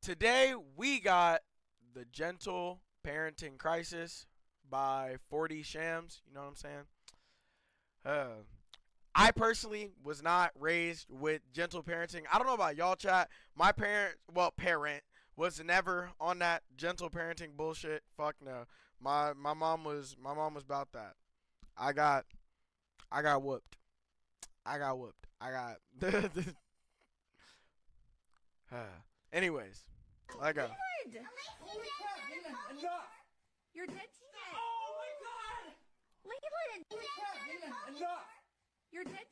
Today we got The Gentle Parenting Crisis by 40 Shams. You know what I'm saying? Uh, I personally was not raised with gentle parenting. I don't know about y'all, chat. My parent was never on that gentle parenting bullshit. Fuck no. My mom was about that. I got I got whooped. I got whooped. I got. Anyways, I go. Leland! Holy crap, Galen, enough! You're dead to it. Oh my god! Leland! Holy crap, Galen, enough! You're dead to it.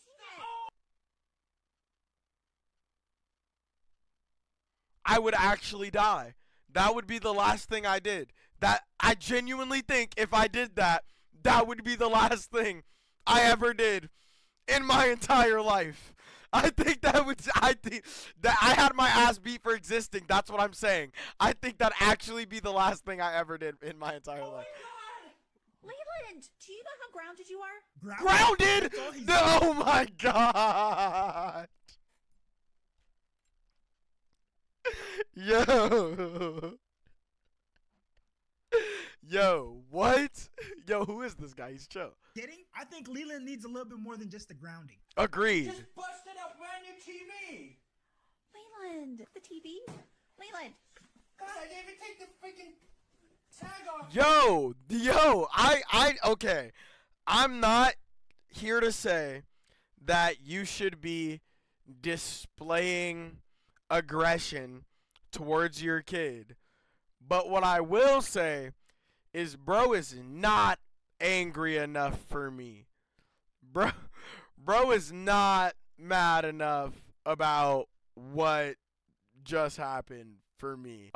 I would actually die. That would be the last thing I did. That I genuinely think if I did that, that would be the last thing I ever did in my entire life. I think that I had my ass beat for existing. That's what I'm saying. I think that actually be the last thing I ever did in my entire Oh my life. god! Leland! Do you know how grounded you are? Grounded? That's all he's Oh my god. Yo. Yo, what? Yo, who is this guy? He's chill. Kidding? I think Leland needs a little bit more than just the grounding. Agreed. Just busted a brand new TV! Leland! The TV? Leland! God, I didn't even take the freaking tag off! Okay. I'm not here to say that you should be displaying aggression towards your kid. But what I will say is bro is not angry enough for me. Bro is not mad enough about what just happened for me.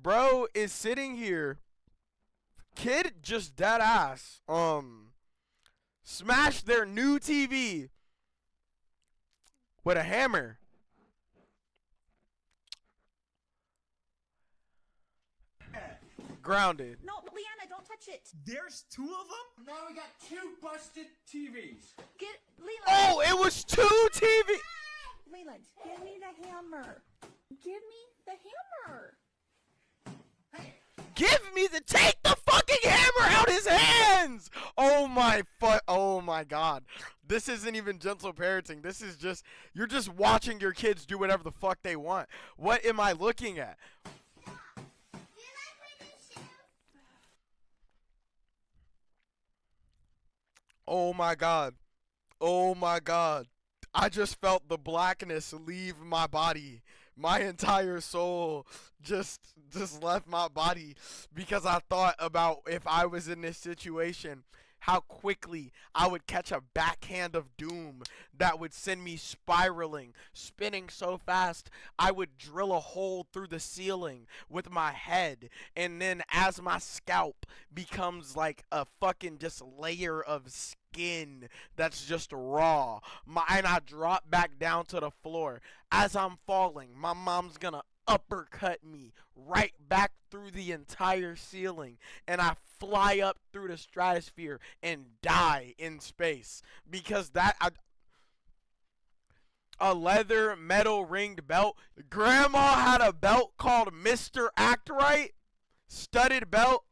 Bro is sitting here, kid just dead ass smashed their new TV with a hammer. Grounded. No, Leanna, don't touch it. There's two of them? Now we got two busted TVs. Get Leland! Oh, it was two TV. Leland, give me the hammer. Give me the hammer. Take the fucking hammer out his hands. Oh my god. This isn't even gentle parenting. This is just, you're just watching your kids do whatever the fuck they want. What am I looking at? Oh my god. Oh my god. I just felt the blackness leave my body. My entire soul just left my body because I thought about if I was in this situation, how quickly I would catch a backhand of doom that would send me spiraling, spinning so fast I would drill a hole through the ceiling with my head, and then as my scalp becomes like a fucking just layer of skin that's just raw, and I drop back down to the floor. As I'm falling, my mom's gonna uppercut me right back through the entire ceiling, and I fly up through the stratosphere and die in space because a leather metal ringed belt. Grandma had a belt called Mr. Act Right, studded belt.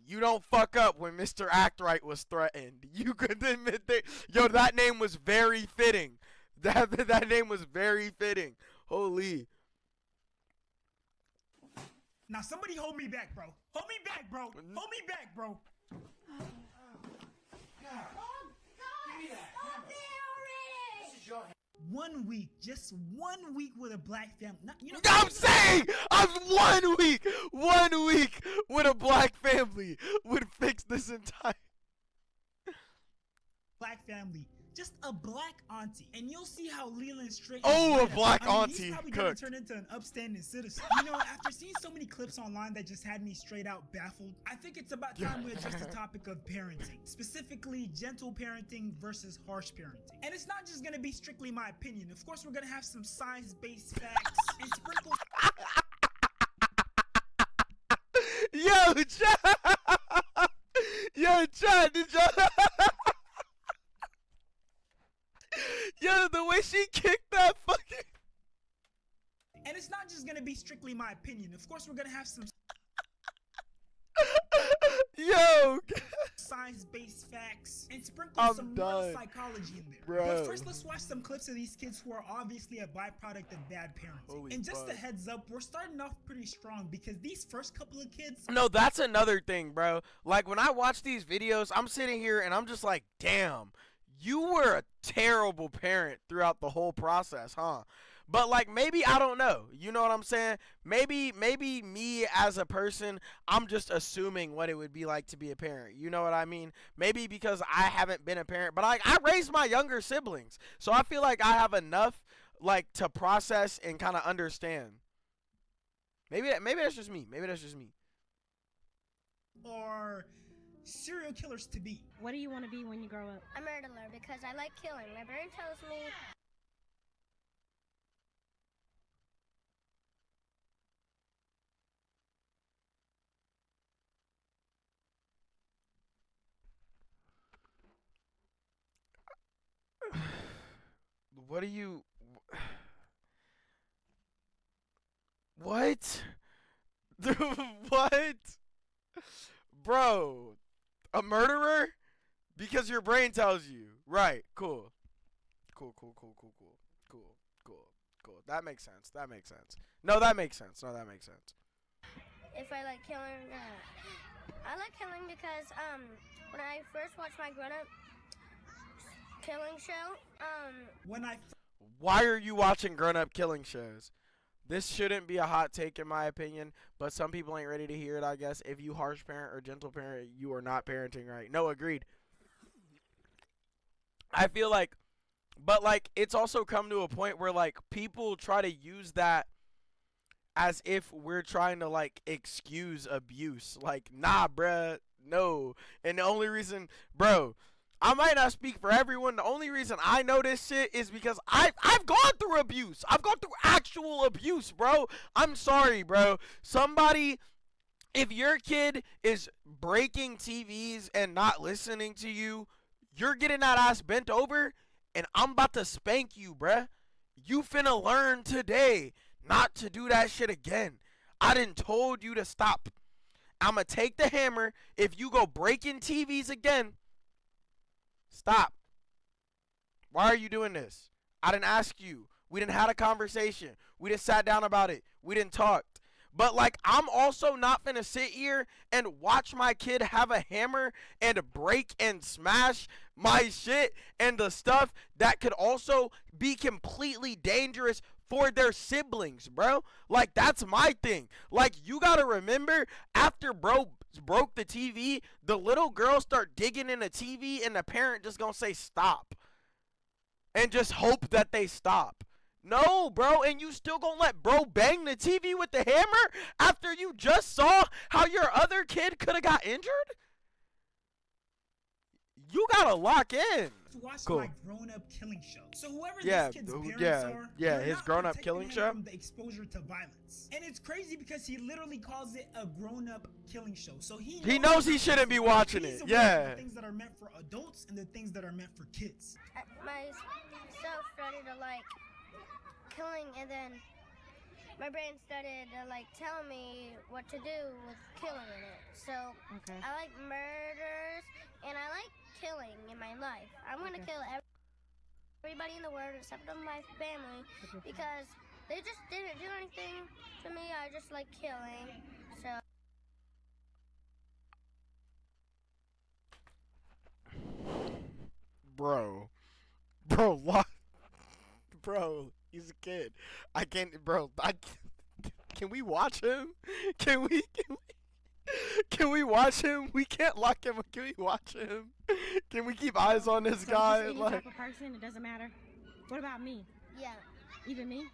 You don't fuck up when Mr. Act Right was threatened. You could admit that. Yo, that name was very fitting. That name was very fitting. Holy. Now somebody hold me back, bro. Hold me back, bro. Hold me back, bro. God. Give me that hammer. This is your hammer. 1 week, just 1 week with a black family. I'm saying, I'm 1 week with a black family would fix this entire. Black family. Just a black auntie, and you'll see how Leland straight. Oh, a black auntie He's probably gonna cooked. turn into an upstanding citizen. After seeing so many clips online that just had me straight out baffled, I think it's about time we address the topic of parenting, specifically gentle parenting versus harsh parenting. And it's not just gonna be strictly my opinion. Of course, we're gonna have some science-based facts and sprinkle. Yo, Chad. Yo, Chad, did y'all? Yo, the way she kicked that fucking. it's not just gonna be strictly my opinion. Of course, we're gonna have some Yo, science-based facts and sprinkle I'm some done. real psychology in there. Bro. But first, let's watch some clips of these kids who are obviously a byproduct of bad parenting. Holy And just fuck. a heads up, we're starting off pretty strong because these first couple of kids. No, that's another thing, bro. Like, when I watch these videos, I'm sitting here and I'm just like, damn, you were a terrible parent throughout the whole process, huh? But, like, maybe, I don't know. You know what I'm saying? Maybe me as a person, I'm just assuming what it would be like to be a parent. You know what I mean? Maybe because I haven't been a parent, but I raised my younger siblings. So I feel like I have enough, like, to process and kind of understand. Maybe that's just me. Maybe that's just me. Or serial killers to be. What do you want to be when you grow up? A murderer because I like killing. My brain tells me What do you... What? Dude, what? Bro, a murderer? Because your brain tells you. Right, cool. Cool. That makes sense. No, that makes sense. if I like killing. I like killing because when I first watched my grown-up killing show, When I Why are you watching grown-up killing shows? This shouldn't be a hot take in my opinion, but some people ain't ready to hear it, I guess. If you harsh parent or gentle parent, you are not parenting right. No, agreed. I feel like, but like, it's also come to a point where like people try to use that as if we're trying to like excuse abuse. Like, nah, bruh, no. And the only reason, bro, I might not speak for everyone. The only reason I know this shit is because I've gone through abuse. I've gone through actual abuse, bro. I'm sorry, bro. Somebody, if your kid is breaking TVs and not listening to you, you're getting that ass bent over, and I'm about to spank you, bruh. You finna learn today not to do that shit again. I done told you to stop. I'ma take the hammer. If you go breaking TVs again, stop. Why are you doing this? I didn't ask you. We didn't had a conversation. We didn't sat down about it. We didn't talk. But like, I'm also not finna sit here and watch my kid have a hammer and break and smash my shit and the stuff that could also be completely dangerous for their siblings, bro. Like, that's my thing. Like, you gotta remember, after bro broke the TV, the little girl start digging in the TV and the parent just gonna say stop. And just hope that they stop. No, bro, and you still gonna let bro bang the TV with the hammer after you just saw how your other kid could have got injured? You gotta lock in. watch Cool. my grown-up killing show. So whoever Yeah, this kid's who- parents yeah, are, yeah, they're his not grown-up protecting killing him show? from the exposure to violence. And it's crazy because he literally calls it a grown-up killing show. So he knows he shouldn't be watching he's it. aware of Yeah. the things that are meant for adults and the things that are meant for kids. myself started to like killing, and then my brain started to like tell me what to do with killing in it. So Okay. I like murders and I like killing in my life. I'm gonna Okay. kill everybody in the world except for my family because they just didn't do anything to me. I just like killing. So Bro, bro, he's a kid. I can't, bro. Can we watch him? Can we watch him? We can't lock him. Can we watch him? Can we keep eyes on this So guy? just any Like, type of person, it doesn't matter. What about me? yeah. Even me?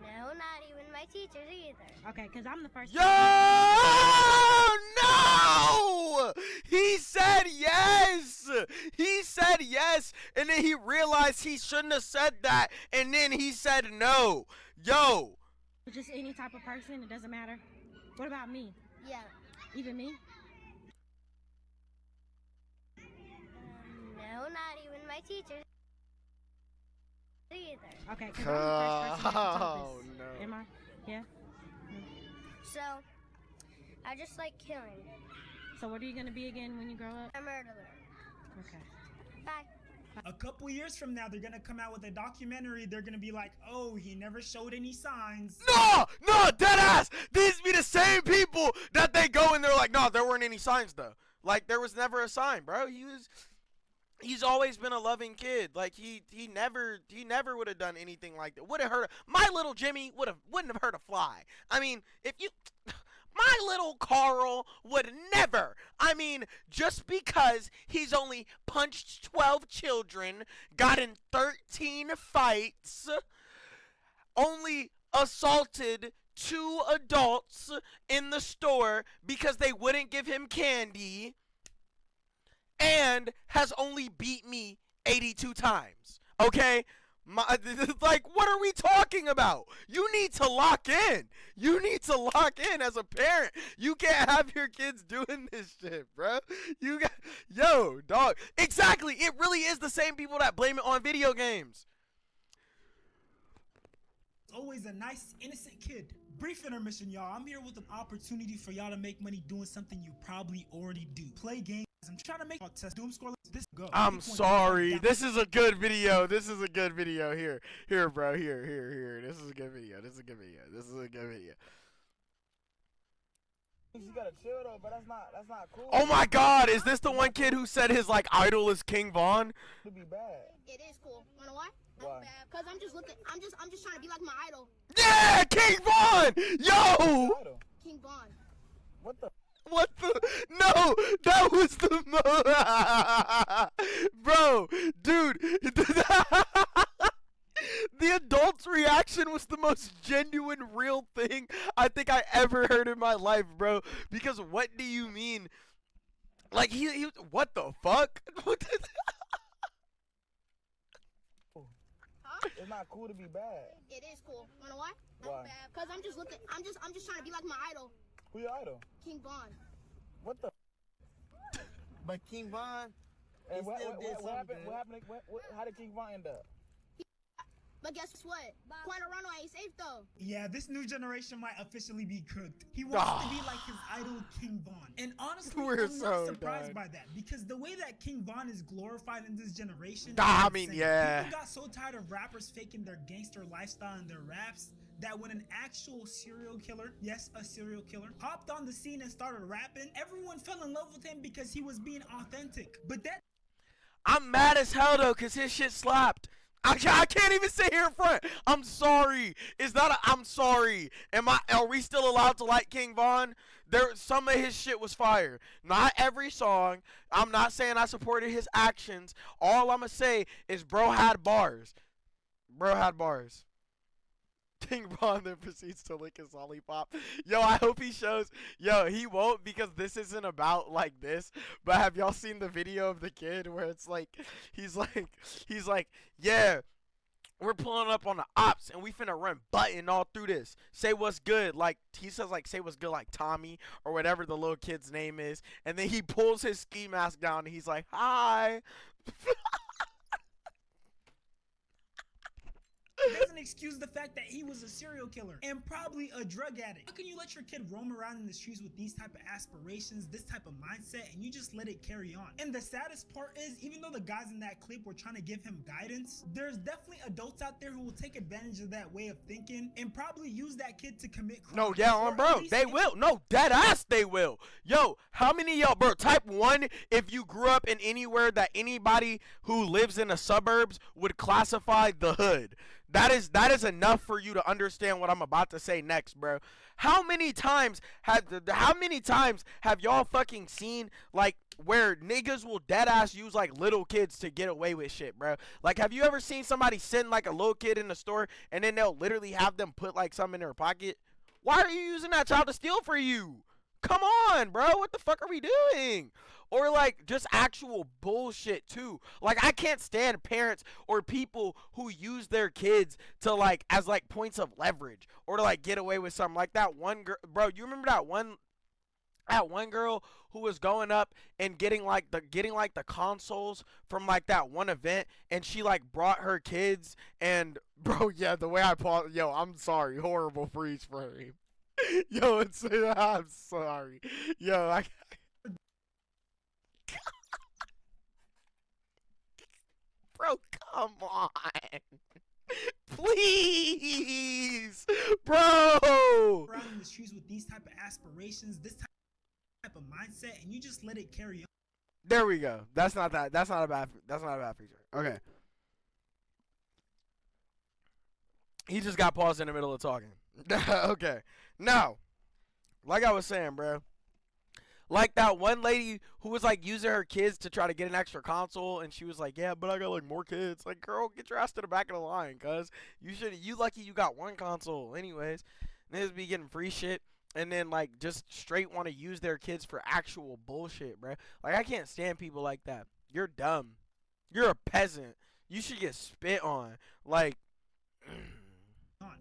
No, not even my teachers either. Okay, because I'm the first. yo, no! He said yes. He said yes, and then he realized he shouldn't have said that, and then he said no. Yo. Just any type of person, it doesn't matter. What about me? Yeah. Even me? No, not even my teachers. either. Okay, because I'm the first person to ever tell Oh this. no. Am I? Yeah. So, I just like killing. So what are you gonna be again when you grow up? A murderer. Okay. Bye. A couple years from now, they're gonna come out with a documentary. They're gonna be like, oh, he never showed any signs. No, dead ass. These be the same people that they go and they're like, no, there weren't any signs though. Like there was never a sign, bro. He's always been a loving kid. Like he never would have done anything like that. Would have hurt my little Jimmy wouldn't have hurt a fly. I mean, if you my little Carl would never. I mean, just because he's only punched 12 children, got in 13 fights, only assaulted 2 adults in the store because they wouldn't give him candy, and has only beat me 82 times. Okay? Like, what are we talking about? You need to lock in. You need to lock in as a parent. You can't have your kids doing this shit, bro. You got, yo, dog. Exactly. It really is the same people that blame it on video games. Always a nice, innocent kid. Brief intermission, y'all. I'm here with an opportunity for y'all to make money doing something you probably already do. Play games. I'm trying to make y'all test Doom score. This go. I'm sorry. This is a good video. This is a good video. Here, bro. Here. This is a good video. This is a good video. You gotta chill though, but that's not cool. Oh my God! Is this the one kid who said his like idol is King Von? To be bad. It is cool. Wanna why? Why? Cause I'm just trying to be like my idol, Yeah, King Von! Yo! Idol. King Von. What the? What the? No, that was the bro, dude. The adult's reaction was the most genuine, real thing I think I ever heard in my life, bro. Because what do you mean? Like he what the fuck? It's not cool to be bad. It is cool. Wanna why? Why? Cause I'm just trying to be like my idol, Who your idol? King Von. What the? But King Von, he And still did what happened? something. What happened? How did King Von end up? But guess what? Quantarano ain't safe though. Yeah, this new generation might officially be cooked. He wants to be like his idol, King Von. And honestly, We're I'm so not surprised done. by that, because the way that King Von is glorified in this generation, I is mean, insane. yeah. People got so tired of rappers faking their gangster lifestyle in their raps that when an actual serial killer, yes, a serial killer, hopped on the scene and started rapping, everyone fell in love with him because he was being authentic. But that I'm mad as hell though, cause his shit slapped. I can't even sit here in front. I'm sorry. It's not a I'm sorry. Are we still allowed to like King Von? Some of his shit was fire. Not every song. I'm not saying I supported his actions. All I'ma say is bro had bars. Bro had bars. King Von then proceeds to lick his lollipop. Yo, I hope he shows. Yo, he won't, because this isn't about like this. But have y'all seen the video of the kid where it's like, he's like, yeah, we're pulling up on the ops and we finna run button all through this. Say what's good. Like, he says like, say what's good like Tommy or whatever the little kid's name is. And then he pulls his ski mask down and he's like, hi. doesn't excuse the fact that he was a serial killer and probably a drug addict. How can you let your kid roam around in the streets with these type of aspirations, this type of mindset, and you just let it carry on? And the saddest part is, even though the guys in that clip were trying to give him guidance, there's definitely adults out there who will take advantage of that way of thinking and probably use that kid to commit crimes. No, yeah, Or bro, at least they will. No, dead ass they will. Yo, how many of y'all, bro, type 1 if you grew up in anywhere that anybody who lives in the suburbs would classify the hood. That is enough for you to understand what I'm about to say next, bro. How many times have y'all fucking seen like where niggas will dead ass use like little kids to get away with shit, bro? Like, have you ever seen somebody send like a little kid in the store and then they'll literally have them put like something in their pocket? Why are you using that child to steal for you? Come on, bro. What the fuck are we doing? Or like just actual bullshit too. Like, I can't stand parents or people who use their kids to like as like points of leverage or to like get away with something. Like that one girl, bro, you remember that one That one girl who was going up and getting like the consoles from like that one event, and she like brought her kids, and bro, yeah, the way I paused, yo, I'm sorry, horrible freeze frame. Yo, I'm sorry. Yo, bro, come on. Please, bro. Around in the streets with these type of aspirations, this type of mindset, and you just let it carry on. There we go. That's not a bad feature. Okay. He just got paused in the middle of talking. Okay. Now, like I was saying, bro. Like that one lady who was like using her kids to try to get an extra console, and she was like, "Yeah, but I got like more kids." Like, girl, get your ass to the back of the line, cuz you lucky you got one console. Anyways, niggas be getting free shit, and then like just straight want to use their kids for actual bullshit, bro. Like, I can't stand people like that. You're dumb. You're a peasant. You should get spit on. Like.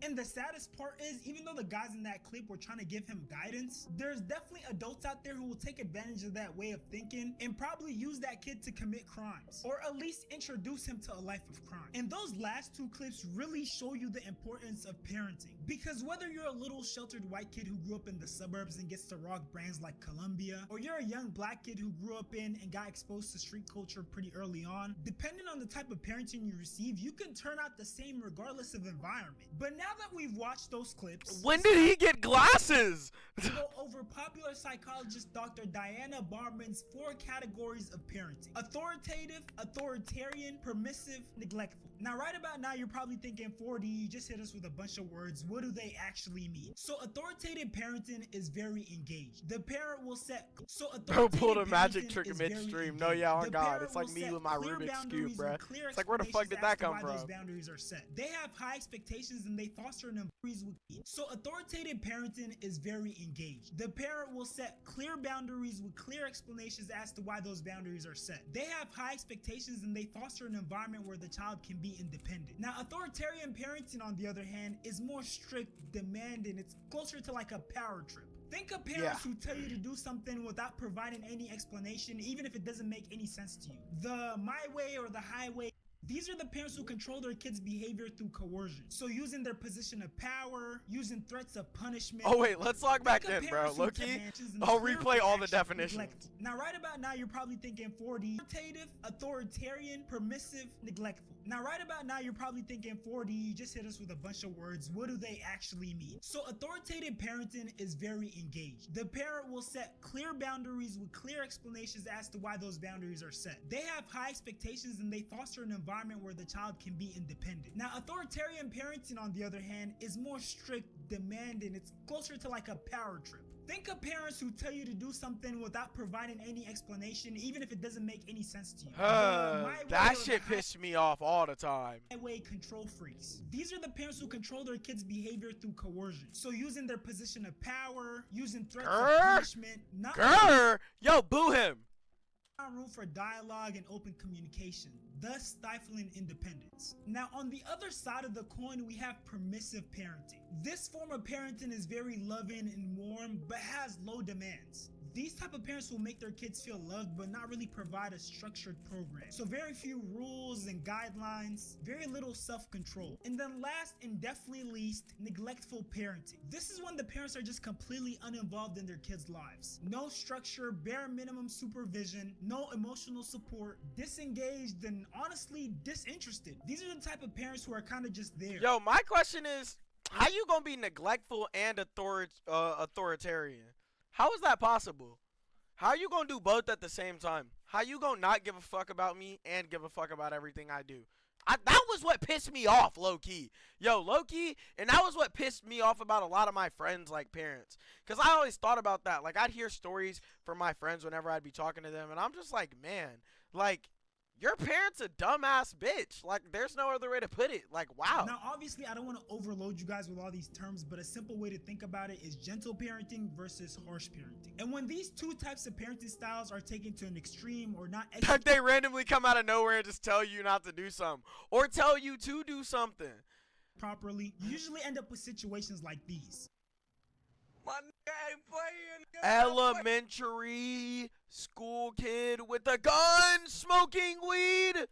And the saddest part is, even though the guys in that clip were trying to give him guidance, there's definitely adults out there who will take advantage of that way of thinking and probably use that kid to commit crimes, or at least introduce him to a life of crime. And those last two clips really show you the importance of parenting, because whether you're a little sheltered white kid who grew up in the suburbs and gets to rock brands like Columbia, or you're a young black kid who grew up in and got exposed to street culture pretty early on, depending on the type of parenting you receive, you can turn out the same regardless of environment. But now that we've watched those clips, When did he get glasses? to go over popular psychologist Dr. Diana Barman's 4 categories of parenting: authoritative, authoritarian, permissive, neglectful. Now, right about now, you're probably thinking, 4D, you just hit us with a bunch of words. What do they actually mean? So, authoritative parenting is very engaged. The parent will set. Bro pulled a magic trick in midstream. No, yeah, on God. It's like me with my Rubik's Cube, bro. It's like, where the fuck did that come from? Those boundaries are set. They have high expectations and they foster an boundaries with kids. So, authoritative parenting is very engaged. The parent will set clear boundaries with clear explanations as to why those boundaries are set. They have high expectations and they foster an environment where the child can be independent. Now, authoritarian parenting, on the other hand, is more strict, demanding. It's closer to like a power trip. Think of parents who tell you to do something without providing any explanation, even if it doesn't make any sense to you. The my way or the highway. These are the parents who control their kids' behavior through coercion. So using their position of power, using threats of punishment. Oh wait, let's log back in, bro. Low-key, I'll replay all the definitions. Now, right about now, you're probably thinking 4D: authoritative, authoritarian, permissive, neglectful. Now, right about now, you're probably thinking 4D, you just hit us with a bunch of words. What do they actually mean? So, authoritative parenting is very engaged. The parent will set clear boundaries with clear explanations as to why those boundaries are set. They have high expectations and they foster an environment where the child can be independent. Now, authoritarian parenting, on the other hand, is more strict, demanding. It's closer to like a power trip. Think of parents who tell you to do something without providing any explanation, even if it doesn't make any sense to you. That shit pissed me off all the time. Highway control freaks. These are the parents who control their kids' behavior through coercion. So using their position of power, using threats of punishment, yo, boo him. Not room for dialogue and open communication, thus stifling independence. Now, on the other side of the coin, we have permissive parenting. This form of parenting is very loving and warm, but has low demands. These type of parents will make their kids feel loved but not really provide a structured program. So very few rules and guidelines, very little self-control. And then last and definitely least, neglectful parenting. This is when the parents are just completely uninvolved in their kids' lives. No structure, bare minimum supervision, no emotional support, disengaged, and honestly disinterested. These are the type of parents who are kind of just there. Yo, my question is, how you gonna be neglectful and authoritarian? How is that possible? How you gonna do both at the same time? How you gonna not give a fuck about me and give a fuck about everything I do? That was what pissed me off, low-key. Yo, low-key, and that was what pissed me off about a lot of my friends, like, parents. Because I always thought about that. Like, I'd hear stories from my friends whenever I'd be talking to them, and I'm just like, man, like, your parent's a dumbass bitch. Like, there's no other way to put it. Like, wow. Now, obviously, I don't want to overload you guys with all these terms, but a simple way to think about it is gentle parenting versus harsh parenting. And when these two types of parenting styles are taken to an extreme or not, like they randomly come out of nowhere and just tell you not to do something or tell you to do something properly, you usually end up with situations like these. My nigga ain't playing. here, nigga. Elementary school kid with a gun smoking weed.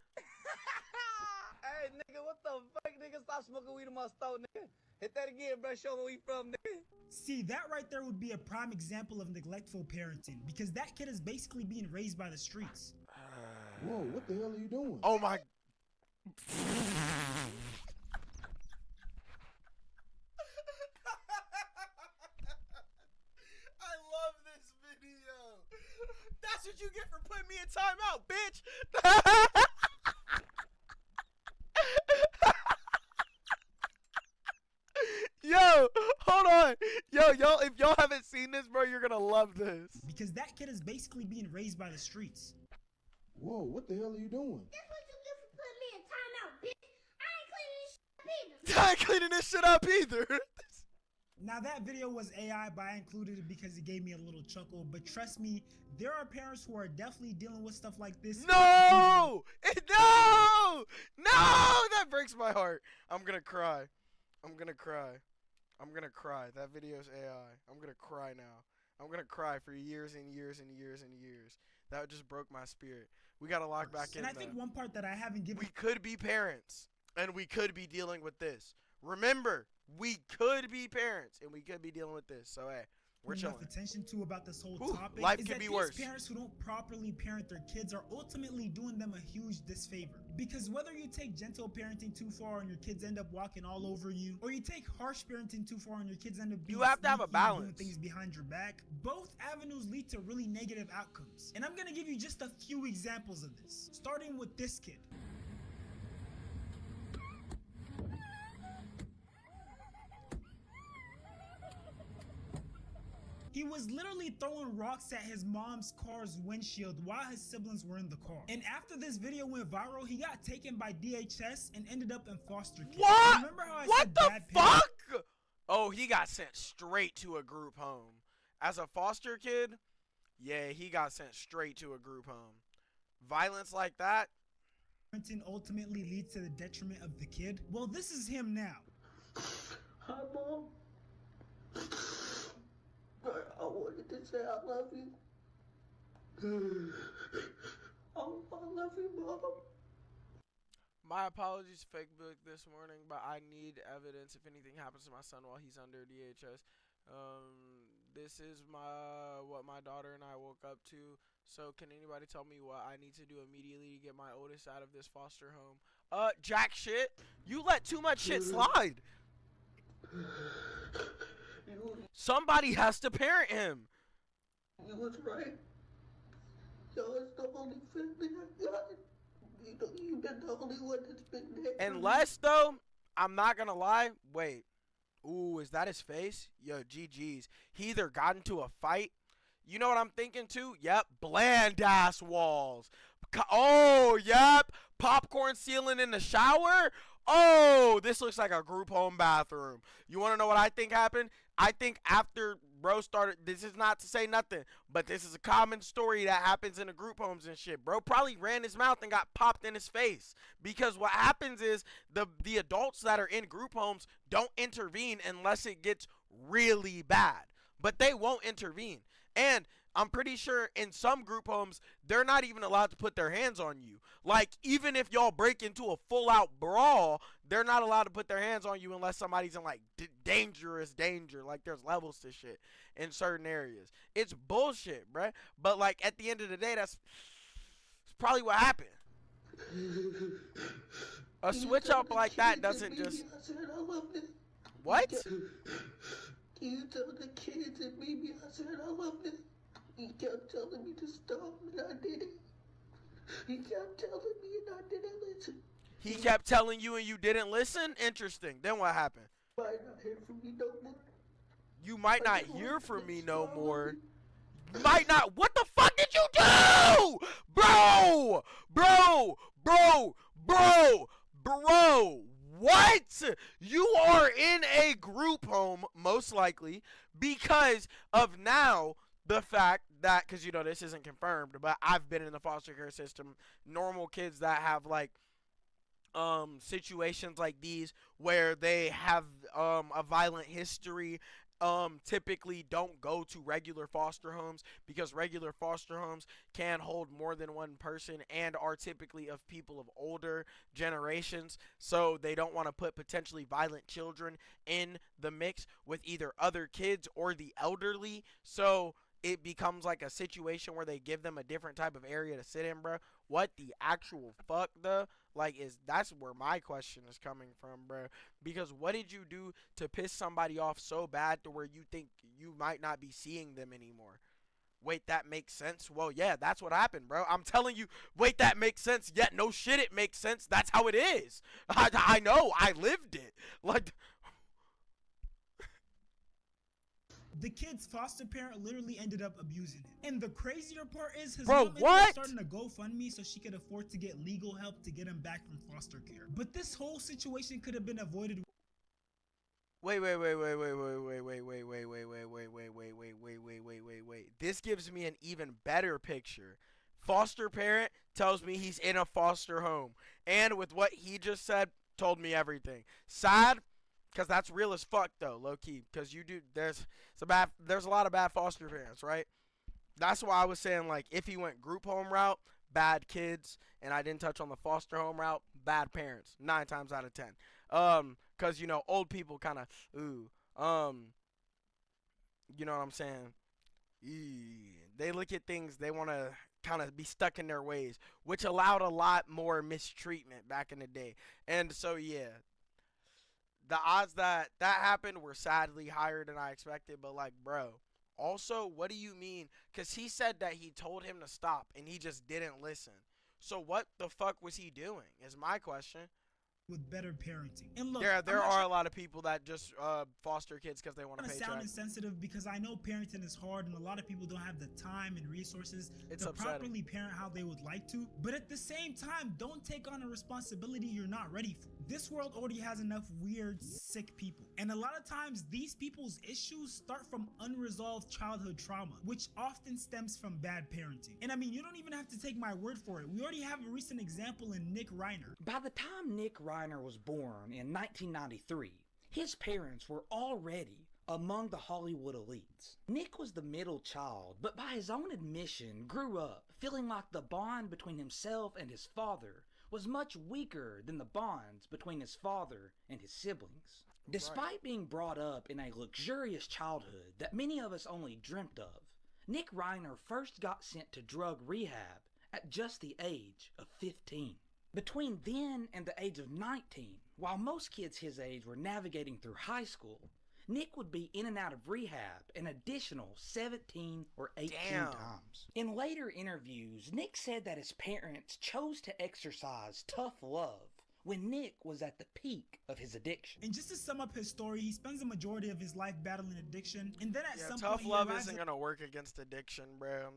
Hey, nigga, what the fuck, nigga? Stop smoking weed in my store, nigga. Hit that again, bro. Show me where you from, nigga. See, that right there would be a prime example of neglectful parenting, because that kid is basically being raised by the streets. Whoa, what the hell are you doing? Oh my. I love this video. That's what you get for putting me in timeout, bitch. Yo, hold on. Yo, y'all, if y'all haven't seen this, bro, you're gonna love this. Because that kid is basically being raised by the streets. Whoa, what the hell are you doing? That's what you get for putting me in timeout, bitch. I ain't cleaning this shit up either. I ain't cleaning this shit up either. Now that video was AI, but I included it because it gave me a little chuckle. But trust me, there are parents who are definitely dealing with stuff like this. No! No! No! That breaks my heart. I'm gonna cry. I'm gonna cry. I'm gonna cry. That video's AI. I'm gonna cry now. I'm gonna cry for years and years and years and years. That just broke my spirit. We gotta lock back in. And I think one part that I haven't given. We could be parents, and we could be dealing with this. Remember, we could be parents, and we could be dealing with this. So hey, we're enough chilling. attention to about this whole Ooh, topic life is could that be these worse. parents who don't properly parent their kids are ultimately doing them a huge disfavor. Because whether you take gentle parenting too far and your kids end up walking all over you, or you take harsh parenting too far and your kids end up being You have to have a sneaky and doing balance. things behind your back, both avenues lead to really negative outcomes. And I'm gonna give you just a few examples of this, starting with this kid. He was literally throwing rocks at his mom's car's windshield while his siblings were in the car. And after this video went viral, he got taken by DHS and ended up in foster care. What? Remember how I What said the bad parents? fuck? Oh, he got sent straight to a group home. As a foster kid, yeah, he got sent straight to a group home. Violence like that? Parenting ultimately leads to the detriment of the kid. Well, this is him now. Hi, Mom. I wanted to say I love you. Oh, I love you, Mom. My apologies, fake book this morning, but I need evidence if anything happens to my son while he's under DHS. This is what my daughter and I woke up to. So can anybody tell me what I need to do immediately to get my oldest out of this foster home? Jack shit. You let too much shit slide. Somebody has to parent him. You was right. Y'all is the only family I got. You've been the only one that's been there. Unless, though, I'm not going to lie. Wait. Ooh, is that his face? Yo, GG's. He either got into a fight. You know what I'm thinking, too? Yep. Bland-ass walls. Oh, yep. Popcorn ceiling in the shower. Oh, this looks like a group home bathroom. You want to know what I think happened? I think after bro started, this is not to say nothing, but this is a common story that happens in the group homes and shit. Bro probably ran his mouth and got popped in his face. Because what happens is the adults that are in group homes don't intervene unless it gets really bad. But they won't intervene. And I'm pretty sure in some group homes, they're not even allowed to put their hands on you. Like, even if y'all break into a full-out brawl, they're not allowed to put their hands on you unless somebody's in, like, dangerous danger. Like, there's levels to shit in certain areas. It's bullshit, bruh. But, like, at the end of the day, that's probably what happened. A switch-up like that doesn't just... I said I love this. What? You tell the kids and Mimi I said I love this. He kept telling me to stop, and I did it. He kept telling me, and I didn't listen. He kept telling you and you didn't listen? Interesting. Then what happened? Might not hear from me no more. You might not hear from me no more. You might not. What the fuck did you do? Bro! Bro! Bro! Bro! Bro! What? You are in a group home, most likely, because of now the fact that, because, you know, this isn't confirmed, but I've been in the foster care system. Normal kids that have, like, situations like these where they have a violent history typically don't go to regular foster homes because regular foster homes can hold more than one person and are typically of people of older generations, so they don't want to put potentially violent children in the mix with either other kids or the elderly. So it becomes like a situation where they give them a different type of area to sit in, bro. What the actual fuck, though? Like, that's where my question is coming from, bro. Because what did you do to piss somebody off so bad to where you think you might not be seeing them anymore? Wait, that makes sense? Well, yeah, that's what happened, bro. I'm telling you, wait, that makes sense. Yeah, no shit, it makes sense. That's how it is. I know. I lived it. Like, The kid's foster parent literally ended up abusing him. And the crazier part is his Bro, mom ended what? up starting a GoFundMe so she could afford to get legal help to get him back from foster care. But this whole situation could have been avoided. wait. This gives me an even better picture. Foster parent tells me he's in a foster home. And with what he just said, told me everything. Sad, because that's real as fuck, though, low key. Because there's a lot of bad foster parents, right? That's why I was saying, like, if he went group home route, bad kids, and I didn't touch on the foster home route, bad parents, 9 times out of 10. Because, old people kind of, you know what I'm saying? They look at things, they want to kind of be stuck in their ways, which allowed a lot more mistreatment back in the day. And so, yeah, the odds that happened were sadly higher than I expected, but, like, bro, also, what do you mean? Because he said that he told him to stop, and he just didn't listen. So what the fuck was he doing, is my question. With better parenting. And look, There are a lot of people that just foster kids because they want to pay sound child. insensitive because I know parenting is hard and a lot of people don't have the time and resources to properly parent how they would like to. But at the same time, don't take on a responsibility you're not ready for. This world already has enough weird, sick people. And a lot of times, these people's issues start from unresolved childhood trauma, which often stems from bad parenting. And I mean, you don't even have to take my word for it. We already have a recent example in Nick Reiner. By the time Nick Reiner was born in 1993, his parents were already among the Hollywood elites. Nick was the middle child, but by his own admission, grew up feeling like the bond between himself and his father was much weaker than the bonds between his father and his siblings. Despite being brought up in a luxurious childhood that many of us only dreamt of, Nick Reiner first got sent to drug rehab at just the age of 15. Between then and the age of 19, while most kids his age were navigating through high school, Nick would be in and out of rehab an additional 17 or 18 times. In later interviews, Nick said that his parents chose to exercise tough love when Nick was at the peak of his addiction. And just to sum up his story, he spends the majority of his life battling addiction, and then at some tough point love isn't gonna work against addiction, bro.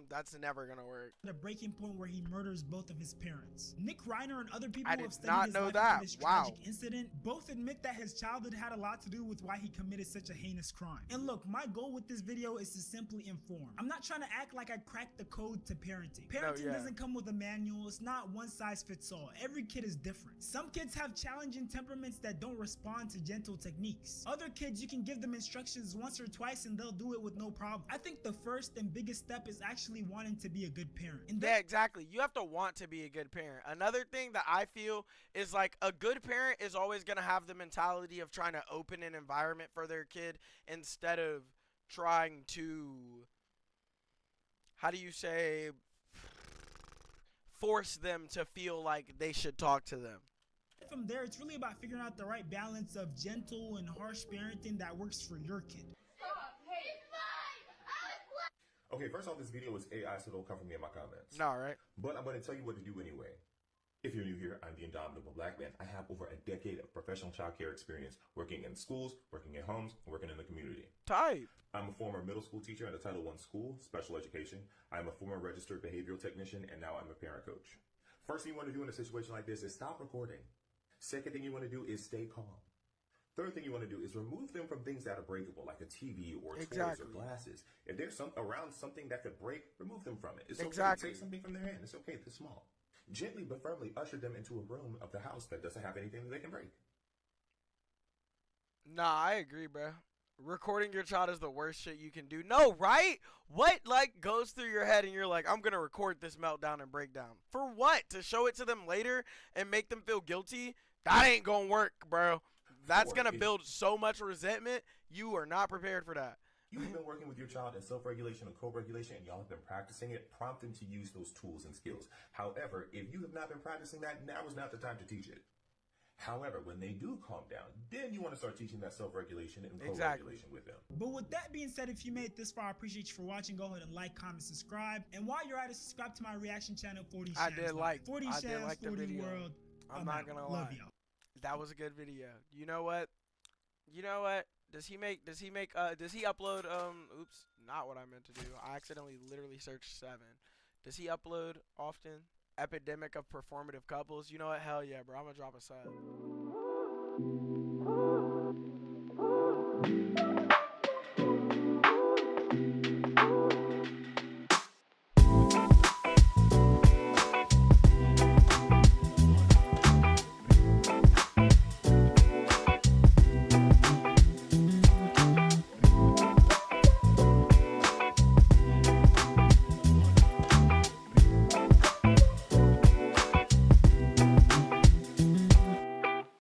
That's never gonna work. The breaking point where he murders both of his parents. Nick Reiner and other people I who have did studied not his know life that. after this Wow. tragic incident both admit that his childhood had a lot to do with why he committed such a heinous crime. And look, my goal with this video is to simply inform. I'm not trying to act like I cracked the code to parenting. Parenting doesn't come with a manual. It's not one size fits all. Every kid is different. Some kids have challenging temperaments that don't respond to gentle techniques. Other kids, you can give them instructions once or twice and they'll do it with no problem. I think the first and biggest step is actually wanting to be a good parent. And yeah, exactly. You have to want to be a good parent. Another thing that I feel is like a good parent is always going to have the mentality of trying to open an environment for their kid instead of trying to, how do you say, force them to feel like they should talk to them. From there, it's really about figuring out the right balance of gentle and harsh parenting that works for your kid. Okay, first off, this video is AI, so don't come for me in my comments. No, right? But I'm going to tell you what to do anyway. If you're new here, I'm the Indomitable Black Man. I have over a decade of professional childcare experience working in schools, working in homes, and working in the community. Type. I'm a former middle school teacher at a Title I school, special education. I'm a former registered behavioral technician, and now I'm a parent coach. First thing you want to do in a situation like this is stop recording. Second thing you want to do is stay calm. Third thing you want to do is remove them from things that are breakable, like a TV or toys or glasses. If there's around something that could break, remove them from it. It's okay to take something from their hand. It's okay, it's small. Gently but firmly usher them into a room of the house that doesn't have anything that they can break. Nah, I agree, bro. Recording your child is the worst shit you can do. No, right? What like goes through your head and you're like, I'm gonna record this meltdown and breakdown. For what? To show it to them later and make them feel guilty? That ain't gonna work, bro. That's gonna build so much resentment. You are not prepared for that. You've been working with your child in self-regulation and co-regulation, and y'all have been practicing it. Prompt them to use those tools and skills. However, if you have not been practicing that, now is not the time to teach it. However, when they do calm down, then you want to start teaching that self-regulation and co-regulation with them. But with that being said, if you made it this far, I appreciate you for watching. Go ahead and like, comment, subscribe. And while you're at it, subscribe to my reaction channel, 40 Shams. 40 Shams, 40 World. I'm not gonna lie. Love y'all. That was a good video. You know what? Does he upload oops, not what I meant to do. I accidentally literally searched 7. Does he upload often? Epidemic of Performative Couples. You know what? Hell yeah, bro. I'm gonna drop a sub.